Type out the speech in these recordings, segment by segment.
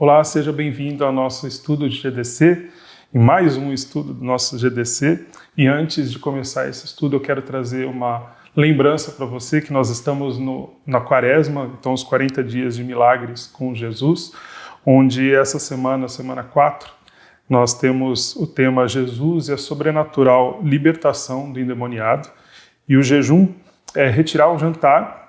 Olá, seja bem-vindo ao nosso estudo de GDC, em mais um estudo do nosso GDC. E antes de começar esse estudo, eu quero trazer uma lembrança para você que nós estamos na Quaresma, então os 40 dias de milagres com Jesus, onde essa semana, semana 4, nós temos o tema Jesus e a sobrenatural libertação do endemoniado. E o jejum é retirar o jantar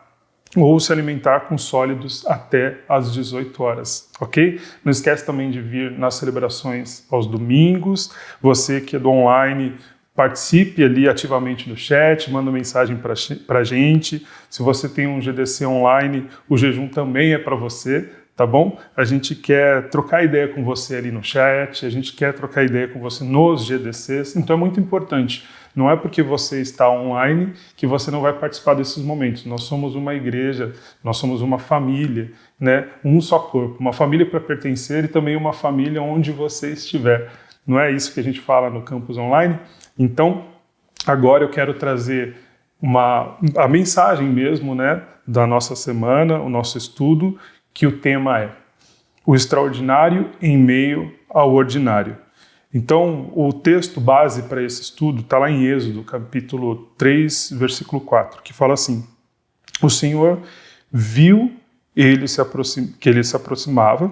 ou se alimentar com sólidos até às 18 horas, ok? Não esquece também de vir nas celebrações aos domingos. Você que é do online, participe ali ativamente no chat, manda mensagem para a gente. Se você tem um GDC online, o jejum também é para você, tá bom? A gente quer trocar ideia com você ali no chat, a gente quer trocar ideia com você nos GDCs, então é muito importante. Não é porque você está online que você não vai participar desses momentos. Nós somos uma igreja, nós somos uma família, né? Um só corpo, uma família para pertencer e também uma família onde você estiver. Não é isso que a gente fala no campus online? Então, agora eu quero trazer a mensagem mesmo, né, da nossa semana, o nosso estudo, que o tema é o extraordinário em meio ao ordinário. Então, o texto base para esse estudo está lá em Êxodo, capítulo 3, versículo 4, que fala assim: o Senhor viu que ele se aproximava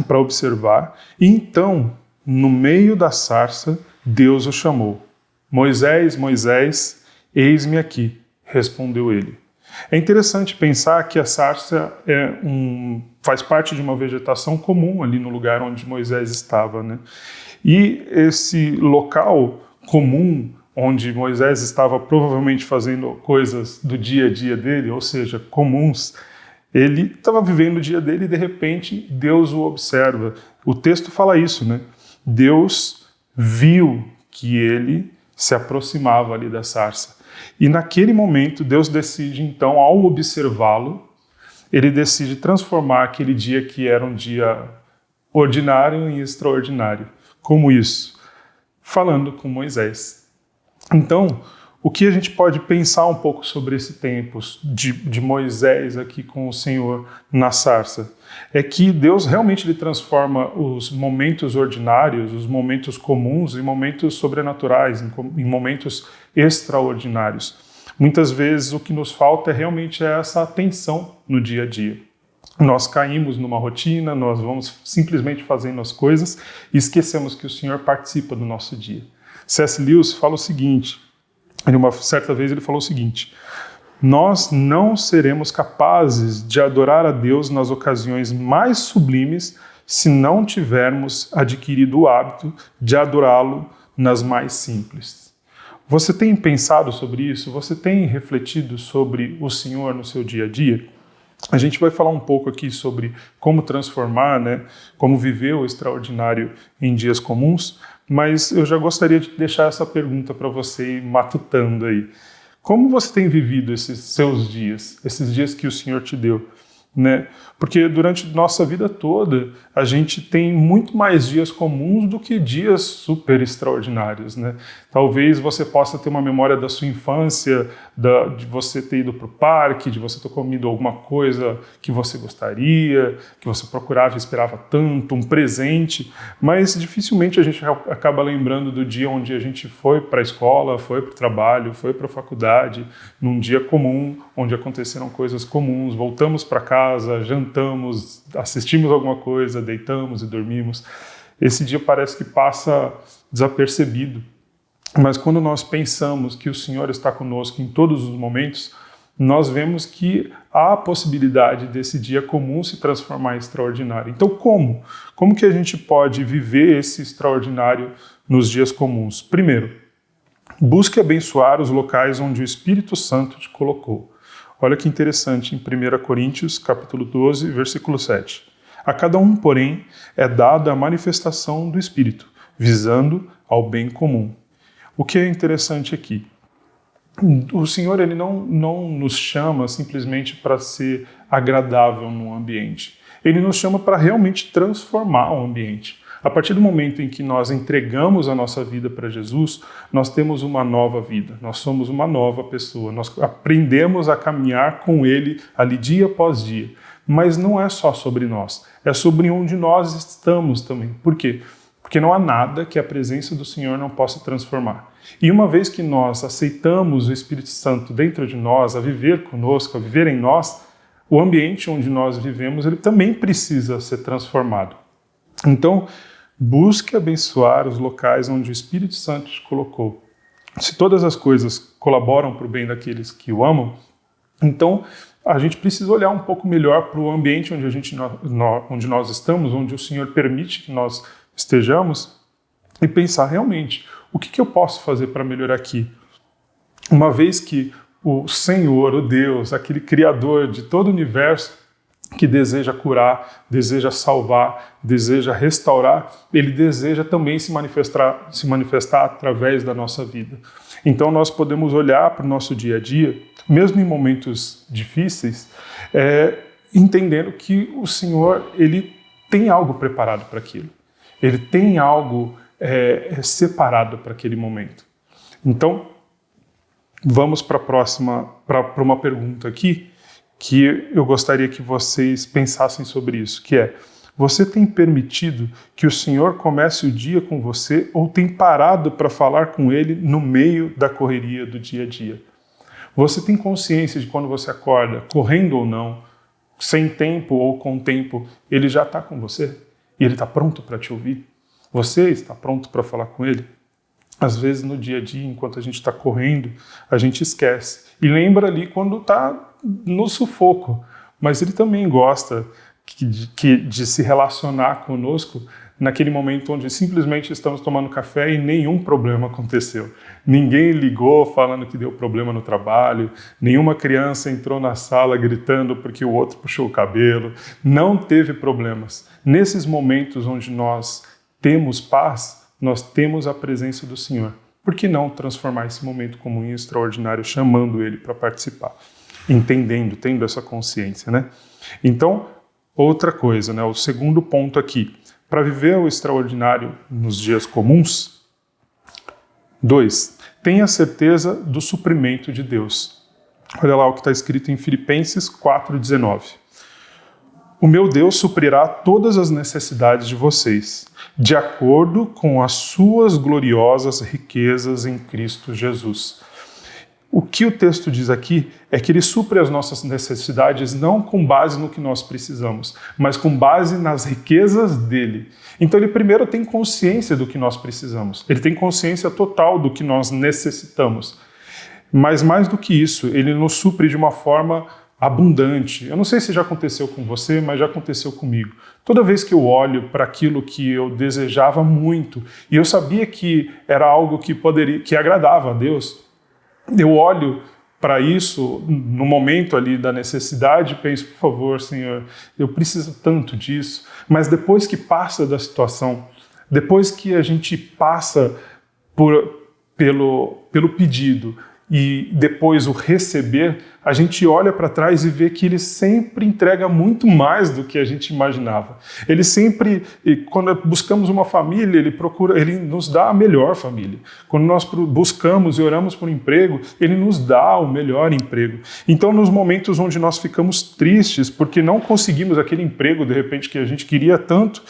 para observar, e então, no meio da sarça, Deus o chamou. Moisés, Moisés, eis-me aqui, respondeu ele. É interessante pensar que a sarça faz parte de uma vegetação comum ali no lugar onde Moisés estava, né? E esse local comum onde Moisés estava provavelmente fazendo coisas do dia a dia dele, ou seja, comuns, ele estava vivendo o dia dele e de repente Deus o observa. O texto fala isso, né? Deus viu que ele se aproximava ali da sarça. E naquele momento Deus decide então, ao observá-lo, ele decide transformar aquele dia que era um dia ordinário em extraordinário. Como isso? Falando com Moisés. Então, o que a gente pode pensar um pouco sobre esse tempo de Moisés aqui com o Senhor na sarça? É que Deus realmente ele transforma os momentos ordinários, os momentos comuns, em momentos sobrenaturais, em momentos extraordinários. Muitas vezes o que nos falta realmente é essa atenção no dia a dia. Nós caímos numa rotina, nós vamos simplesmente fazendo as coisas e esquecemos que o Senhor participa do nosso dia. C.S. Lewis fala o seguinte, certa vez ele falou o seguinte: nós não seremos capazes de adorar a Deus nas ocasiões mais sublimes se não tivermos adquirido o hábito de adorá-lo nas mais simples. Você tem pensado sobre isso? Você tem refletido sobre o Senhor no seu dia a dia? A gente vai falar um pouco aqui sobre como transformar, né, como viver o extraordinário em dias comuns, mas eu já gostaria de deixar essa pergunta para você ir matutando aí. Como você tem vivido esses seus dias, esses dias que o Senhor te deu? Né? Porque durante nossa vida toda, a gente tem muito mais dias comuns do que dias super extraordinários, né? Talvez você possa ter uma memória da sua infância, de você ter ido para o parque, de você ter comido alguma coisa que você gostaria, que você procurava e esperava tanto, um presente, mas dificilmente a gente acaba lembrando do dia onde a gente foi para a escola, foi para o trabalho, foi para a faculdade, num dia comum, onde aconteceram coisas comuns, voltamos para casa, jantamos, assistimos alguma coisa, deitamos e dormimos. Esse dia parece que passa desapercebido. Mas quando nós pensamos que o Senhor está conosco em todos os momentos, nós vemos que há a possibilidade desse dia comum se transformar em extraordinário. Então como? Como que a gente pode viver esse extraordinário nos dias comuns? Primeiro, busque abençoar os locais onde o Espírito Santo te colocou. Olha que interessante, em 1 Coríntios, capítulo 12, versículo 7. A cada um, porém, é dada a manifestação do Espírito, visando ao bem comum. O que é interessante aqui? O Senhor ele não nos chama simplesmente para ser agradável no ambiente. Ele nos chama para realmente transformar o ambiente. A partir do momento em que nós entregamos a nossa vida para Jesus, nós temos uma nova vida, nós somos uma nova pessoa, nós aprendemos a caminhar com Ele ali dia após dia. Mas não é só sobre nós, é sobre onde nós estamos também. Por quê? Porque não há nada que a presença do Senhor não possa transformar. E uma vez que nós aceitamos o Espírito Santo dentro de nós, a viver conosco, a viver em nós, o ambiente onde nós vivemos, ele também precisa ser transformado. Então, busque abençoar os locais onde o Espírito Santo te colocou. Se todas as coisas colaboram para o bem daqueles que o amam, então a gente precisa olhar um pouco melhor para o ambiente onde nós estamos, onde o Senhor permite que nós estejamos, e pensar realmente, o que eu posso fazer para melhorar aqui? Uma vez que o Senhor, o Deus, aquele Criador de todo o universo, que deseja curar, deseja salvar, deseja restaurar, ele deseja também se manifestar através da nossa vida. Então nós podemos olhar para o nosso dia a dia, mesmo em momentos difíceis, entendendo que o Senhor, ele tem algo preparado para aquilo. Ele tem algo separado para aquele momento. Então, vamos para uma pergunta aqui, que eu gostaria que vocês pensassem sobre isso, que é: você tem permitido que o Senhor comece o dia com você ou tem parado para falar com Ele no meio da correria do dia a dia? Você tem consciência de quando você acorda, correndo ou não, sem tempo ou com tempo, Ele já está com você? E Ele está pronto para te ouvir? Você está pronto para falar com Ele? Às vezes no dia a dia, enquanto a gente está correndo, a gente esquece. E lembra ali quando está no sufoco. Mas Ele também gosta de se relacionar conosco naquele momento onde simplesmente estamos tomando café e nenhum problema aconteceu. Ninguém ligou falando que deu problema no trabalho, nenhuma criança entrou na sala gritando porque o outro puxou o cabelo. Não teve problemas. Nesses momentos onde nós temos paz, nós temos a presença do Senhor. Por que não transformar esse momento comum e extraordinário, chamando Ele para participar? Entendendo, tendo essa consciência, né? Então, outra coisa, né? O segundo ponto aqui. Para viver o extraordinário nos dias comuns, 2. Tenha certeza do suprimento de Deus. Olha lá o que está escrito em Filipenses 4,19. O meu Deus suprirá todas as necessidades de vocês, de acordo com as suas gloriosas riquezas em Cristo Jesus. O que o texto diz aqui é que Ele supre as nossas necessidades não com base no que nós precisamos, mas com base nas riquezas dEle. Então Ele primeiro tem consciência do que nós precisamos, Ele tem consciência total do que nós necessitamos. Mas mais do que isso, Ele nos supre de uma forma abundante. Eu não sei se já aconteceu com você, mas já aconteceu comigo. Toda vez que eu olho para aquilo que eu desejava muito, e eu sabia que era algo que agradava a Deus, eu olho para isso no momento ali da necessidade e penso, por favor, Senhor, eu preciso tanto disso. Mas depois que passa da situação, depois que a gente passa pelo pedido e depois o receber, a gente olha para trás e vê que Ele sempre entrega muito mais do que a gente imaginava. Ele sempre, quando buscamos uma família, Ele nos dá a melhor família. Quando nós buscamos e oramos por um emprego, Ele nos dá o melhor emprego. Então, nos momentos onde nós ficamos tristes porque não conseguimos aquele emprego, de repente, que a gente queria tanto,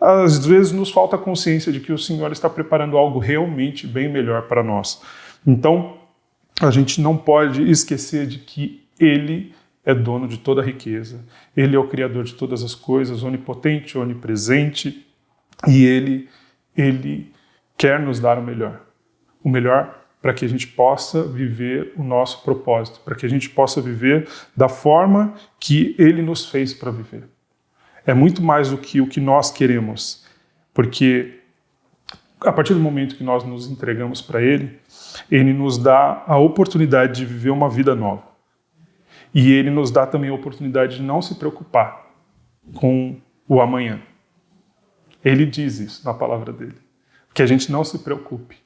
às vezes nos falta consciência de que o Senhor está preparando algo realmente bem melhor para nós. Então, a gente não pode esquecer de que Ele é dono de toda a riqueza. Ele é o Criador de todas as coisas, onipotente, onipresente, e Ele quer nos dar o melhor para que a gente possa viver o nosso propósito, para que a gente possa viver da forma que Ele nos fez para viver. É muito mais do que o que nós queremos, porque a partir do momento que nós nos entregamos para Ele, Ele nos dá a oportunidade de viver uma vida nova. E Ele nos dá também a oportunidade de não se preocupar com o amanhã. Ele diz isso na palavra dele. Que a gente não se preocupe,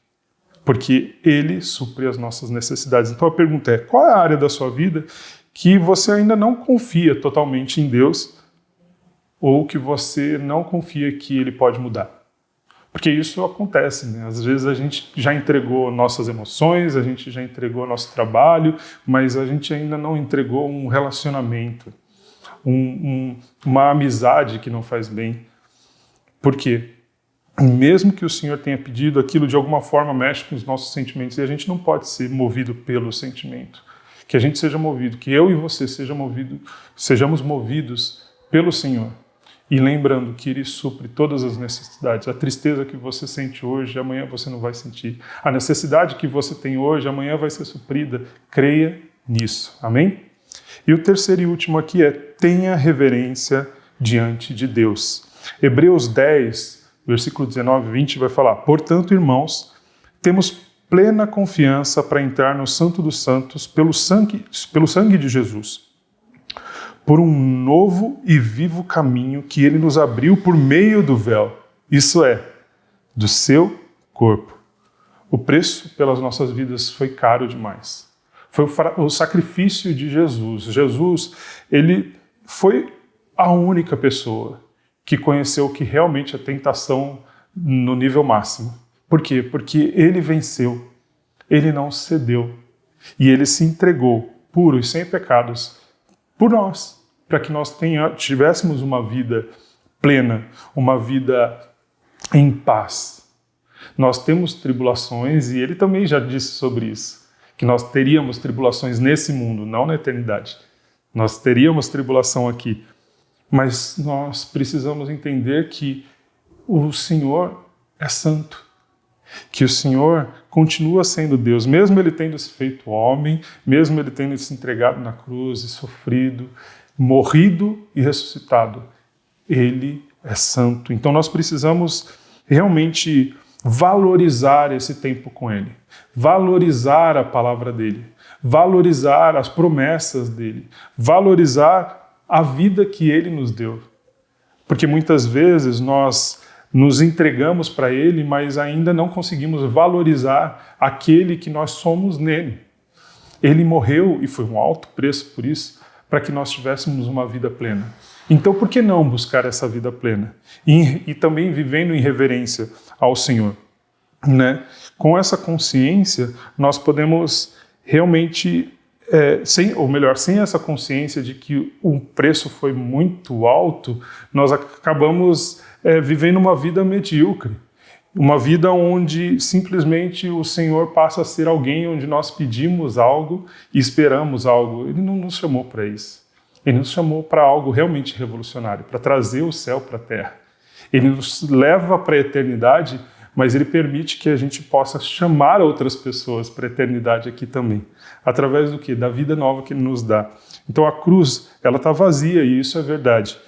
porque Ele supre as nossas necessidades. Então a pergunta é, qual é a área da sua vida que você ainda não confia totalmente em Deus ou que você não confia que Ele pode mudar? Porque isso acontece, né? Às vezes a gente já entregou nossas emoções, a gente já entregou nosso trabalho, mas a gente ainda não entregou um relacionamento. uma amizade que não faz bem. Por quê? Mesmo que o Senhor tenha pedido, aquilo de alguma forma mexe com os nossos sentimentos e a gente não pode ser movido pelo sentimento. Que a gente seja movido, que eu e você sejamos movidos pelo Senhor. E lembrando que Ele supre todas as necessidades. A tristeza que você sente hoje, amanhã você não vai sentir. A necessidade que você tem hoje, amanhã vai ser suprida. Creia nisso. Amém? E o terceiro e último aqui é: tenha reverência diante de Deus. Hebreus 10, versículo 19 e 20 vai falar: portanto, irmãos, temos plena confiança para entrar no Santo dos Santos pelo sangue de Jesus, por um novo e vivo caminho que Ele nos abriu por meio do véu, isso é, do seu corpo. O preço pelas nossas vidas foi caro demais. Foi o sacrifício de Jesus. Jesus, Ele foi a única pessoa que conheceu o que realmente é tentação no nível máximo. Por quê? Porque Ele venceu, Ele não cedeu e Ele se entregou puro e sem pecados por nós, para que nós tivéssemos uma vida plena, uma vida em paz. Nós temos tribulações e Ele também já disse sobre isso, que nós teríamos tribulações nesse mundo, não na eternidade. Nós teríamos tribulação aqui, mas nós precisamos entender que o Senhor é santo, que o Senhor continua sendo Deus, mesmo Ele tendo se feito homem, mesmo Ele tendo se entregado na cruz e sofrido, morrido e ressuscitado. Ele é santo. Então nós precisamos realmente valorizar esse tempo com Ele, valorizar a palavra dEle, valorizar as promessas dEle, valorizar a vida que Ele nos deu. Porque muitas vezes nós nos entregamos para Ele, mas ainda não conseguimos valorizar aquele que nós somos nele. Ele morreu, e foi um alto preço por isso, para que nós tivéssemos uma vida plena. Então, por que não buscar essa vida plena? E também vivendo em reverência ao Senhor, né? Com essa consciência, nós podemos realmente, sem essa consciência de que o preço foi muito alto, nós acabamos vivendo uma vida medíocre. Uma vida onde simplesmente o Senhor passa a ser alguém onde nós pedimos algo e esperamos algo. Ele não nos chamou para isso. Ele nos chamou para algo realmente revolucionário, para trazer o céu para a terra. Ele nos leva para a eternidade, mas Ele permite que a gente possa chamar outras pessoas para a eternidade aqui também. Através do quê? Da vida nova que Ele nos dá. Então a cruz, ela está vazia e isso é verdade.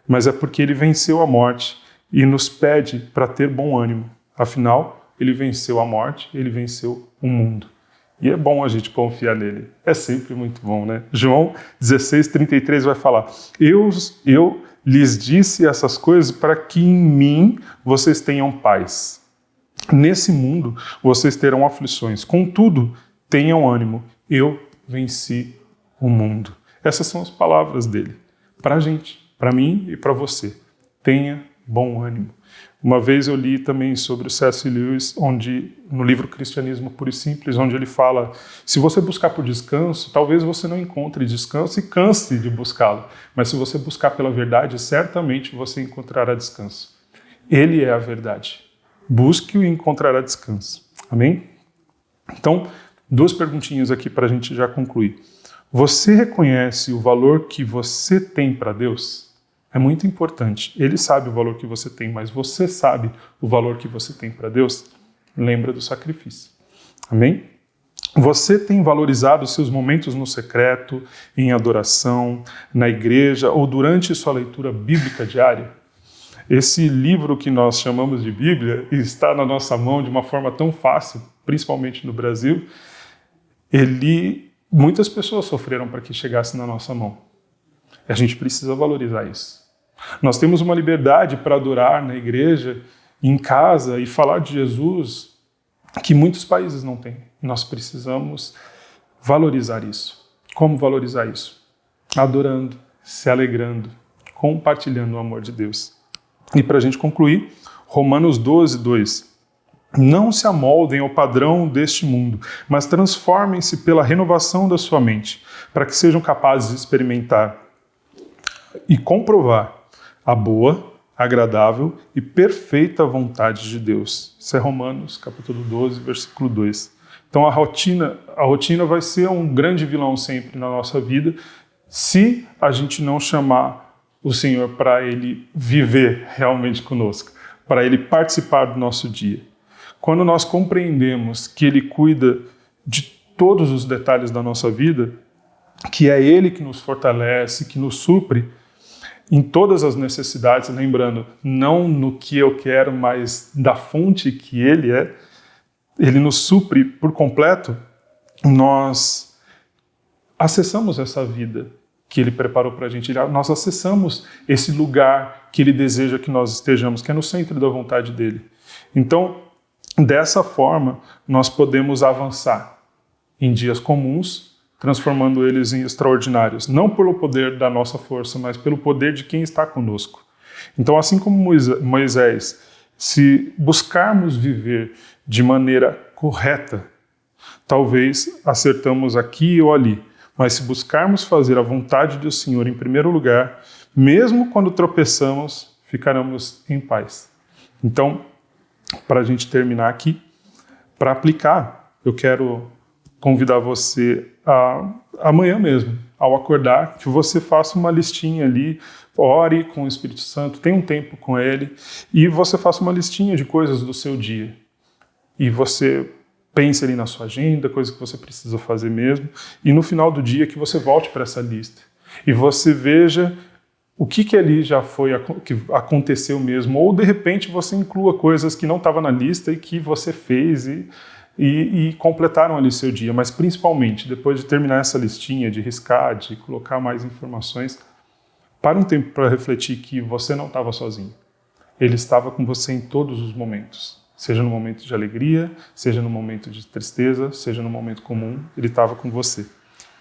Mas é porque Ele venceu a morte e nos pede para ter bom ânimo. Afinal, Ele venceu a morte, Ele venceu o mundo. E é bom a gente confiar nele. É sempre muito bom, né? João 16:33 vai falar: Eu lhes disse essas coisas para que em mim vocês tenham paz. Nesse mundo vocês terão aflições. Contudo, tenham ânimo. Eu venci o mundo. Essas são as palavras dele. Para a gente, para mim e para você. Tenha bom ânimo. Uma vez eu li também sobre o C.S. Lewis, no livro Cristianismo Puro e Simples, onde ele fala: se você buscar por descanso, talvez você não encontre descanso e canse de buscá-lo. Mas se você buscar pela verdade, certamente você encontrará descanso. Ele é a verdade. Busque-o e encontrará descanso. Amém? Então, 2 perguntinhas aqui para a gente já concluir. Você reconhece o valor que você tem para Deus? É muito importante. Ele sabe o valor que você tem, mas você sabe o valor que você tem para Deus? Lembra do sacrifício. Amém? Você tem valorizado os seus momentos no secreto, em adoração, na igreja ou durante sua leitura bíblica diária? Esse livro que nós chamamos de Bíblia está na nossa mão de uma forma tão fácil, principalmente no Brasil. Muitas pessoas sofreram para que chegasse na nossa mão. A gente precisa valorizar isso. Nós temos uma liberdade para adorar na igreja, em casa e falar de Jesus que muitos países não têm. Nós precisamos valorizar isso. Como valorizar isso? Adorando, se alegrando, compartilhando o amor de Deus. E para a gente concluir, Romanos 12:2. Não se amoldem ao padrão deste mundo, mas transformem-se pela renovação da sua mente, para que sejam capazes de experimentar e comprovar a boa, agradável e perfeita vontade de Deus. Isso é Romanos, capítulo 12, versículo 2. Então a rotina vai ser um grande vilão sempre na nossa vida, se a gente não chamar o Senhor para Ele viver realmente conosco, para Ele participar do nosso dia. Quando nós compreendemos que Ele cuida de todos os detalhes da nossa vida, que é Ele que nos fortalece, que nos supre em todas as necessidades, lembrando, não no que eu quero, mas da fonte que Ele é, Ele nos supre por completo, nós acessamos essa vida que Ele preparou para a gente, nós acessamos esse lugar que Ele deseja que nós estejamos, que é no centro da vontade dEle. Então, dessa forma, nós podemos avançar em dias comuns, transformando eles em extraordinários, não pelo poder da nossa força, mas pelo poder de quem está conosco. Então, assim como Moisés, se buscarmos viver de maneira correta, talvez acertamos aqui ou ali, mas se buscarmos fazer a vontade do Senhor em primeiro lugar, mesmo quando tropeçamos, ficaremos em paz. Então, para a gente terminar aqui, para aplicar, eu quero convidar você a, amanhã mesmo, ao acordar, que você faça uma listinha ali, ore com o Espírito Santo, tenha um tempo com Ele, e você faça uma listinha de coisas do seu dia. E você pense ali na sua agenda, coisas que você precisa fazer mesmo, e no final do dia que você volte para essa lista. E você veja o que ali já foi, que aconteceu mesmo, ou de repente você inclua coisas que não estavam na lista e que você fez e completaram ali seu dia, mas principalmente, depois de terminar essa listinha, de riscar, de colocar mais informações, para um tempo para refletir que você não estava sozinho. Ele estava com você em todos os momentos, seja no momento de alegria, seja no momento de tristeza, seja no momento comum, Ele estava com você.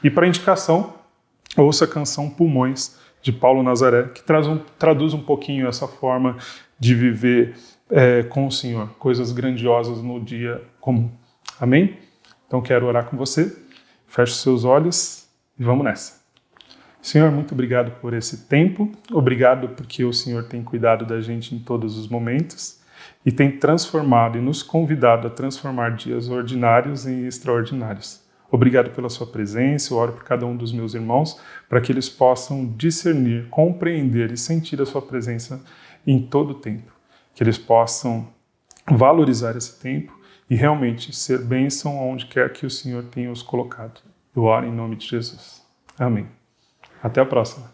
E para indicação, ouça a canção Pulmões, de Paulo Nazaré, que traduz um pouquinho essa forma de viver com o Senhor, coisas grandiosas no dia comum. Amém? Então quero orar com você. Feche os seus olhos e vamos nessa. Senhor, muito obrigado por esse tempo. Obrigado porque o Senhor tem cuidado da gente em todos os momentos e tem transformado e nos convidado a transformar dias ordinários em extraordinários. Obrigado pela sua presença. Eu oro por cada um dos meus irmãos para que eles possam discernir, compreender e sentir a sua presença em todo o tempo. Que eles possam valorizar esse tempo e realmente ser bênção onde quer que o Senhor tenha os colocado. Eu oro em nome de Jesus. Amém. Até a próxima.